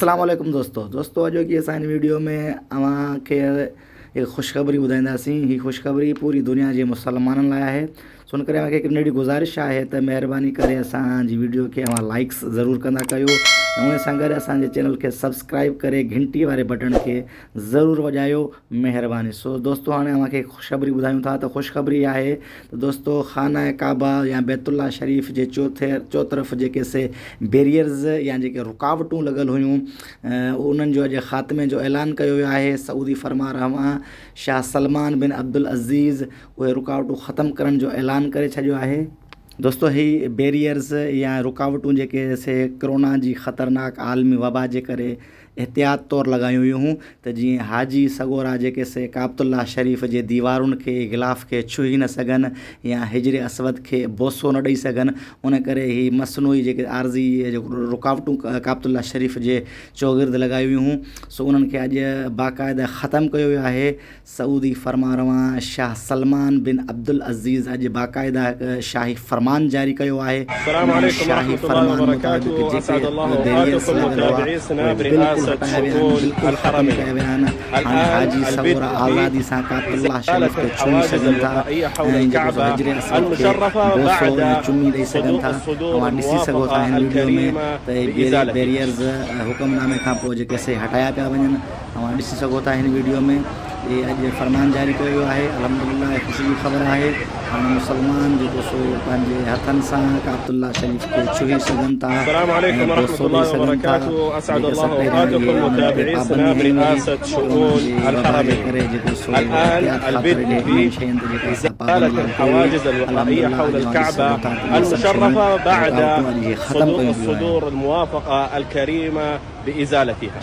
अस्सलाम वालेकुम दोस्तों अॼु की असां हिन वीडियो में अव्हांखे एक ख़ुशख़बरी ॿुधाईंदासीं। ही ख़ुशख़बरी पूरी दुनिया जे मुसलमाननि लाइ आहे। सो उन करे अव्हांखे हिकु नंढी गुज़ारिश आहे त महिरबानी करे असांजी वीडियो खे अव्हां लाइक्स ज़रूरु कंदा कयो ऐं उन सां गॾु असांजे चैनल खे सब्सक्राइब करे घंटी वारे बटन खे ज़रूरु वॼायो, महिरबानी। सो दोस्तों हाणे अव्हांखे ख़ुशख़बरी ॿुधायूं था। त ख़ुशख़बरी आहे त दोस्तों खाना काबा या बैतुल्ला शरीफ़ जे चौतरफ़ जेके से बैरियर्स या जेके रुकावटूं लॻल हुयूं उन्हनि जो अॼु ख़ात्मे जो ऐलान कयो वियो आहे। सऊदी फरमा रहमा शाह सलमान बिन अब्दुल अज़ीज़ उहे रुकावटूं ख़तमु करण जो ऐलान करे छॾियो आहे। दोस्तों ही बैरियर्स या रुकावटूं जेके से कोरोना जी ख़तरनाक आलमी वबा जे करे एहतियात तौरु लॻायूं हुयूं त जीअं हाजी सगोरा जेके से काबतुल्ला शरीफ़ जे दीवारुनि खे गिलाफ़ खे छुही न सघनि या हिजर असवद खे बोसो न ॾेई सघनि, उन करे ही मसनूई जेके आर्ज़ी रुकावटूं काबतुल्ला शरीफ़ जे चौगिर्द लॻायूं हुयूं सो उन्हनि खे अॼु बाक़ाइदा ख़तमु कयो वियो आहे। सऊदी फरमारवा शाह सलमान बिन अब्दुल अज़ीज़ अॼु बाक़ाइदा शाही फरमान जारी कयो आहे। शाही फरमान मुताबिक़ जेके बैरियर्स लॻल हाजी सगोरा आज़ादी सां काबतुल्ला शरीफ़ खे छुही सघनि था ऐं हिजर असवद खे बोसो चुमी ॾेई सघनि था। तव्हां ॾिसी सघो था हिन वीडियो में त बैरियर्स हुकुमनामे खां पोइ जेके से हटाया पिया वञनि। तव्हां ॾिसी सघो था हिन वीडियो में ये अॼु फरमान जारी कयो वियो आहे। अल्हम्दुलिल्लाह ख़ुशी जी ख़बर आहे। हाणे मुसलमान जेको सो पंहिंजे हथनि सां काबतुल्ला शरीफ़ खे छुही सघनि था, बोसो ॾेई सघनि था। जेके असां पहिरियां उन्हनि खे पाबंदी जे करे जेको सो एहतियात ख़ातिर ॾे शयुनि ते जेका असां पाबंदी بإزالتها